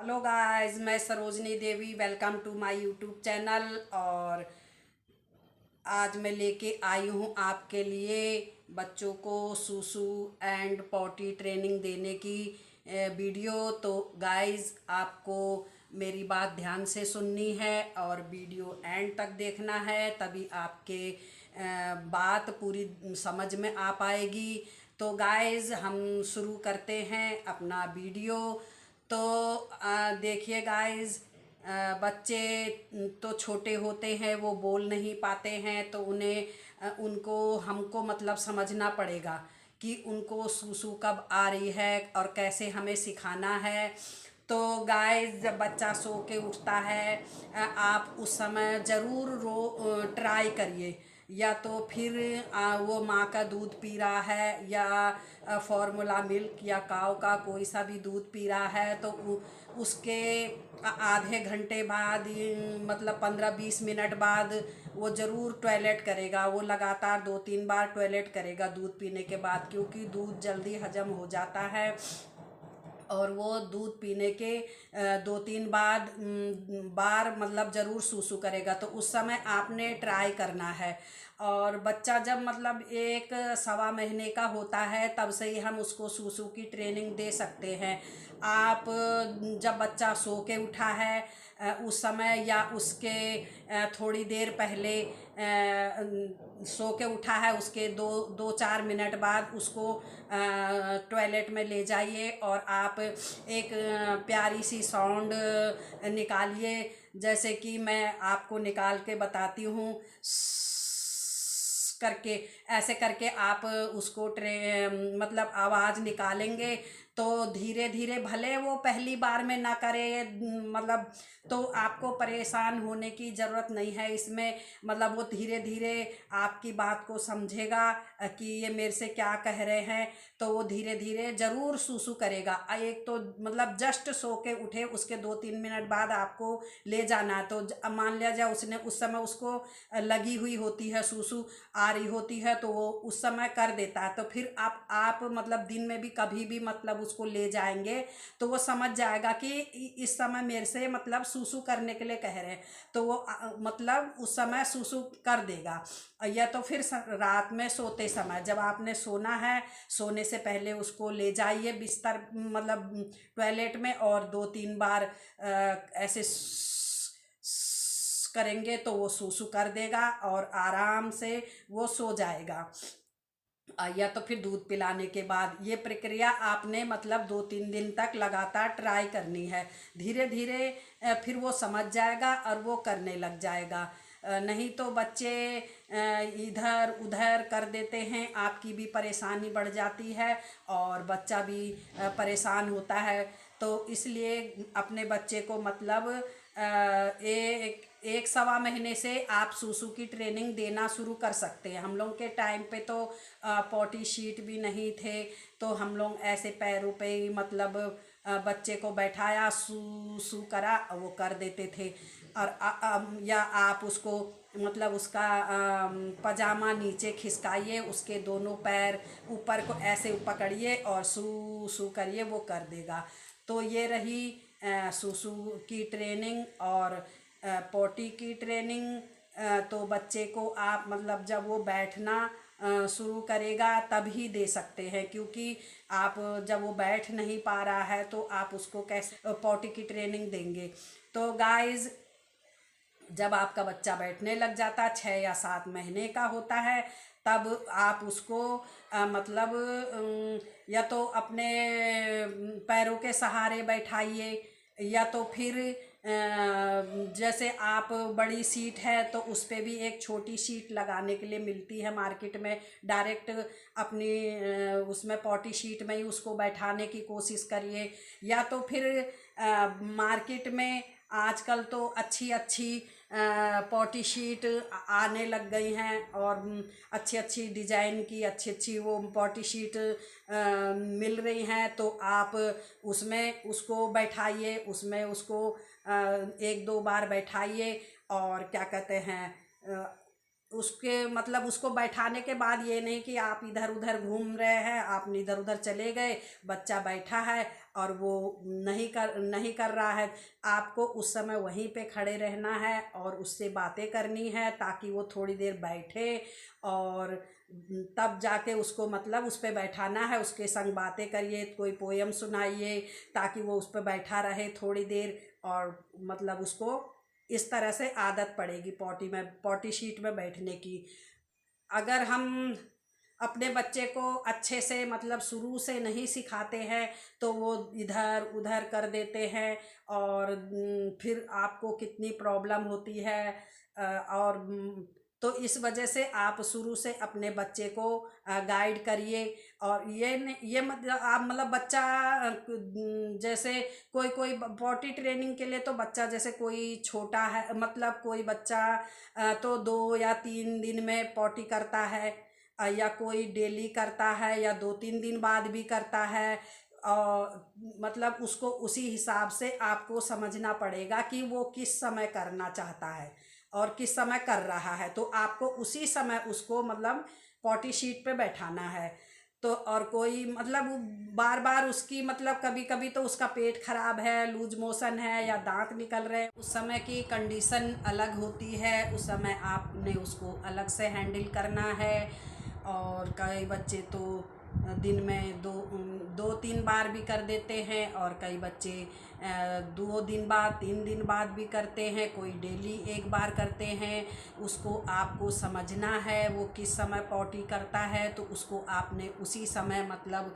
Hello guys, मैं Sarojini Devi. Welcome to my YouTube channel. और आज मैं लेके आई हूँ आपके लिए बच्चों को सूसू एंड पॉटी ट्रेनिंग देने की वीडियो। तो गाइस, आपको मेरी बात ध्यान से सुननी है और वीडियो एंड तक देखना है, तभी आपके बात पूरी समझ में आ पाएगी। तो गाइस, हम शुरू करते हैं अपना वीडियो। तो देखिए गाइस, बच्चे तो छोटे होते हैं, वो बोल नहीं पाते हैं, तो उनको हमको मतलब समझना पड़ेगा कि उनको सूसू कब आ रही है और कैसे हमें सिखाना है। तो गाइस, जब बच्चा सो के उठता है, आप उस समय ज़रूर ट्राई करिए। या तो फिर वो माँ का दूध पी रहा है या फॉर्मूला मिल्क या काव का कोई सा भी दूध पी रहा है, तो उसके आधे घंटे बाद, मतलब 15-20 मिनट बाद वो ज़रूर टॉयलेट करेगा। वो लगातार 2-3 बार टॉयलेट करेगा दूध पीने के बाद, क्योंकि दूध जल्दी हजम हो जाता है। और वो दूध पीने के 2-3 बार मतलब ज़रूर सूसू करेगा। तो उस समय आपने ट्राई करना है। और बच्चा जब मतलब 1 सवा महीने का होता है, तब से ही हम उसको सूसू की ट्रेनिंग दे सकते हैं। आप जब बच्चा सो के उठा है, उस समय या उसके थोड़ी देर पहले सो के उठा है, उसके 2-4 मिनट बाद उसको टॉयलेट में ले जाइए और आप एक प्यारी सी साउंड निकालिए। जैसे कि मैं आपको निकाल के बताती हूँ, करके, ऐसे करके आप उसको मतलब आवाज़ निकालेंगे। तो धीरे धीरे, भले वो पहली बार में ना करे, मतलब, तो आपको परेशान होने की ज़रूरत नहीं है इसमें। मतलब वो धीरे धीरे आपकी बात को समझेगा कि ये मेरे से क्या कह रहे हैं। तो वो धीरे धीरे ज़रूर सूसू करेगा। एक तो मतलब जस्ट सो के उठे, उसके 2-3 मिनट बाद आपको ले जाना है। तो मान लिया जाए उसने उस समय उसको लगी हुई होती है, सूसू आ रही होती है, तो वो उस समय कर देता है। तो फिर आप मतलब दिन में भी कभी भी मतलब उसको ले जाएंगे, तो वो समझ जाएगा कि इस समय मेरे से मतलब सूसू करने के लिए कह रहे हैं, तो वो मतलब उस समय सूसू कर देगा। या तो फिर रात में सोते समय, जब आपने सोना है, सोने से पहले उसको ले जाइए बिस्तर, मतलब टॉयलेट में, और 2-3 बार ऐसे करेंगे तो वो सूसू कर देगा और आराम से वो सो जाएगा। या तो फिर दूध पिलाने के बाद। ये प्रक्रिया आपने मतलब 2-3 दिन तक लगातार ट्राई करनी है। धीरे धीरे फिर वो समझ जाएगा और वो करने लग जाएगा। नहीं तो बच्चे इधर उधर कर देते हैं, आपकी भी परेशानी बढ़ जाती है और बच्चा भी परेशान होता है। तो इसलिए अपने बच्चे को मतलब एक 1 सवा महीने से आप सूसू की ट्रेनिंग देना शुरू कर सकते हैं। हम लोग के टाइम पे तो पॉटी शीट भी नहीं थे, तो हम लोग ऐसे पैरों पे ही मतलब बच्चे को बैठाया, सू सू करा, वो कर देते थे। और या आप उसको मतलब उसका पजामा नीचे खिसकाइए, उसके दोनों पैर ऊपर को ऐसे पकड़िए और सू सू करिए, वो कर देगा। तो ये रही सूसू की ट्रेनिंग और पॉटी की ट्रेनिंग। तो बच्चे को आप मतलब जब वो बैठना शुरू करेगा तब ही दे सकते हैं, क्योंकि आप जब वो बैठ नहीं पा रहा है तो आप उसको कैसे पॉटी की ट्रेनिंग देंगे। तो गाइस, जब आपका बच्चा बैठने लग जाता है, 6 या 7 महीने का होता है, तब आप उसको मतलब या तो अपने पैरों के सहारे बैठाइए, या तो फिर जैसे आप बड़ी सीट है तो उस पे भी एक छोटी सीट लगाने के लिए मिलती है मार्केट में। डायरेक्ट अपनी उसमें पॉटी शीट में ही उसको बैठाने की कोशिश करिए। या तो फिर मार्केट में आजकल तो अच्छी अच्छी पॉटी शीट आने लग गई हैं, और अच्छी अच्छी डिजाइन की अच्छी अच्छी वो पॉटी शीट मिल रही हैं। तो आप उसमें उसको बैठाइए, उसमें उसको 1-2 बार बैठाइए, और क्या कहते हैं, उसके मतलब उसको बैठाने के बाद ये नहीं कि आप इधर उधर घूम रहे हैं, आप इधर उधर चले गए, बच्चा बैठा है और वो नहीं कर रहा है। आपको उस समय वहीं पे खड़े रहना है और उससे बातें करनी है ताकि वो थोड़ी देर बैठे, और तब जाके उसको मतलब उस पे बैठाना है, उसके संग बातें करिए, कोई पोयम सुनाइए ताकि वो उस पे बैठा रहे थोड़ी देर, और मतलब उसको इस तरह से आदत पड़ेगी पॉटी शीट में बैठने की। अगर हम अपने बच्चे को अच्छे से मतलब शुरू से नहीं सिखाते हैं तो वो इधर उधर कर देते हैं, और फिर आपको कितनी प्रॉब्लम होती है। और तो इस वजह से आप शुरू से अपने बच्चे को गाइड करिए। और ये मतलब आप मतलब बच्चा जैसे कोई कोई पॉटी ट्रेनिंग के लिए तो बच्चा जैसे कोई छोटा है, मतलब कोई बच्चा तो 2 या 3 दिन में पॉटी करता है, या कोई डेली करता है या 2-3 दिन बाद भी करता है। और मतलब उसको उसी हिसाब से आपको समझना पड़ेगा कि वो किस समय करना चाहता है और किस समय कर रहा है, तो आपको उसी समय उसको मतलब पॉटी शीट पे बैठाना है। तो और कोई मतलब बार बार उसकी मतलब कभी कभी तो उसका पेट खराब है, लूज मोशन है या दांत निकल रहे हैं, उस समय की कंडीशन अलग होती है, उस समय आपने उसको अलग से हैंडल करना है। और कई बच्चे तो दिन में 2-3 बार भी कर देते हैं, और कई बच्चे 2 दिन बाद 3 दिन बाद भी करते हैं, कोई डेली 1 बार करते हैं। उसको आपको समझना है वो किस समय पॉटी करता है, तो उसको आपने उसी समय मतलब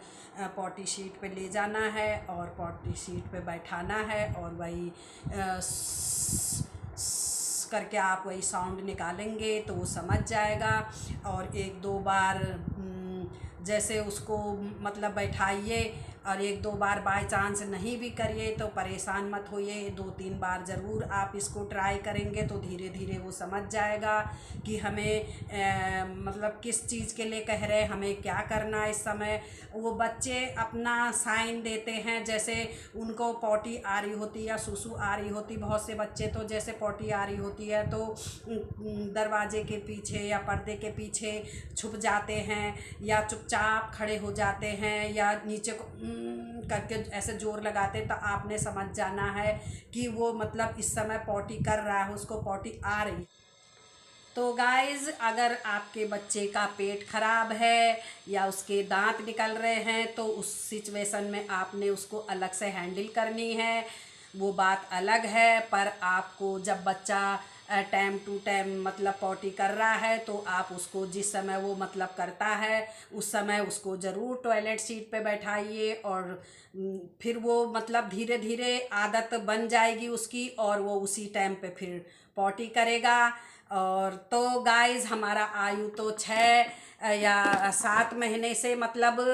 पॉटी शीट पे ले जाना है और पॉटी शीट पे बैठाना है, और वही करके आप वही साउंड निकालेंगे तो वो समझ जाएगा। और 1-2 बार जैसे उसको मतलब बैठाइए, और 1-2 बार बाय चांस नहीं भी करिए तो परेशान मत होइए, 2-3 बार ज़रूर आप इसको ट्राई करेंगे तो धीरे धीरे वो समझ जाएगा कि हमें मतलब किस चीज़ के लिए कह रहे हैं, हमें क्या करना है इस समय। वो बच्चे अपना साइन देते हैं, जैसे उनको पॉटी आ रही होती या सुसु आ रही होती, बहुत से बच्चे तो जैसे पॉटी आ रही होती है तो दरवाजे के पीछे या पर्दे के पीछे छुप जाते हैं, या चुपचाप खड़े हो जाते हैं, या नीचे को करके ऐसे जोर लगाते, तो आपने समझ जाना है कि वो मतलब इस समय पॉटी कर रहा है, उसको पॉटी आ रही। तो गाइज़, अगर आपके बच्चे का पेट खराब है या उसके दांत निकल रहे हैं तो उस सिचुएशन में आपने उसको अलग से हैंडल करनी है, वो बात अलग है। पर आपको जब बच्चा टाइम टू टाइम मतलब पॉटी कर रहा है तो आप उसको जिस समय वो मतलब करता है उस समय उसको ज़रूर टॉयलेट सीट पे बैठाइए, और फिर वो मतलब धीरे धीरे आदत बन जाएगी उसकी, और वो उसी टाइम पे फिर पॉटी करेगा। और तो गाइस, हमारा आयु तो 6 या 7 महीने से मतलब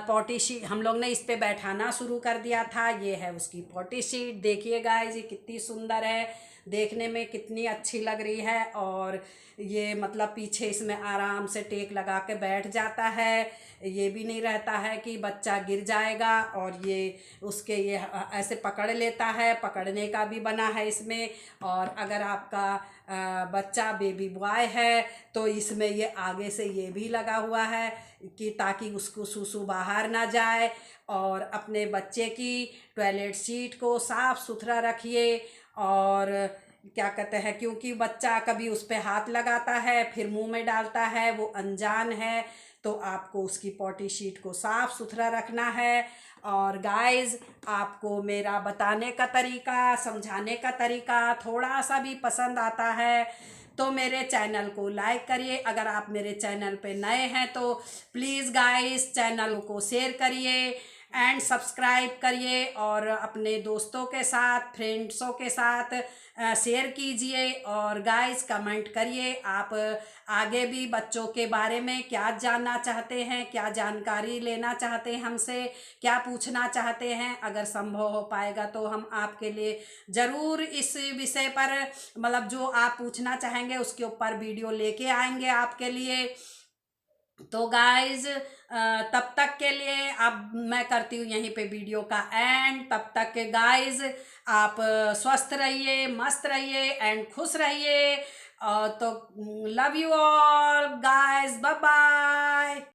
पॉटी शीट हम लोग ने इस पे बैठाना शुरू कर दिया था। ये है उसकी पॉटी शीट, देखिए गाइस ये कितनी सुंदर है, देखने में कितनी अच्छी लग रही है। और ये मतलब पीछे इसमें आराम से टेक लगा के बैठ जाता है, ये भी नहीं रहता है कि बच्चा गिर जाएगा, और ये उसके ये ऐसे पकड़ लेता है, पकड़ने का भी बना है इसमें। और अगर आपका बच्चा बेबी बॉय है तो इसमें ये आगे से ये भी लगा हुआ है कि ताकि उसको सुसु बाहर ना जाए। और अपने बच्चे की टॉयलेट सीट को साफ़ सुथरा रखिए। और क्या कहते हैं, क्योंकि बच्चा कभी उस पर हाथ लगाता है फिर मुंह में डालता है, वो अनजान है, तो आपको उसकी पॉटी शीट को साफ़ सुथरा रखना है। और गाइस, आपको मेरा बताने का तरीका, समझाने का तरीका थोड़ा सा भी पसंद आता है तो मेरे चैनल को लाइक करिए। अगर आप मेरे चैनल पे नए हैं तो प्लीज़ गाइस चैनल को शेयर करिए एंड सब्सक्राइब करिए, और अपने दोस्तों के साथ, फ्रेंड्सों के साथ शेयर कीजिए। और गाइस कमेंट करिए आप आगे भी बच्चों के बारे में क्या जानना चाहते हैं, क्या जानकारी लेना चाहते हैं हमसे, क्या पूछना चाहते हैं। अगर संभव हो पाएगा तो हम आपके लिए ज़रूर इस विषय पर मतलब जो आप पूछना चाहेंगे उसके ऊपर वीडियो लेके आएंगे आपके लिए। तो गाइज, तब तक के लिए अब मैं करती हूँ यहीं पे वीडियो का एंड। तब तक के गाइज आप स्वस्थ रहिए, मस्त रहिए एंड खुश रहिए। तो love you all guys, bye bye.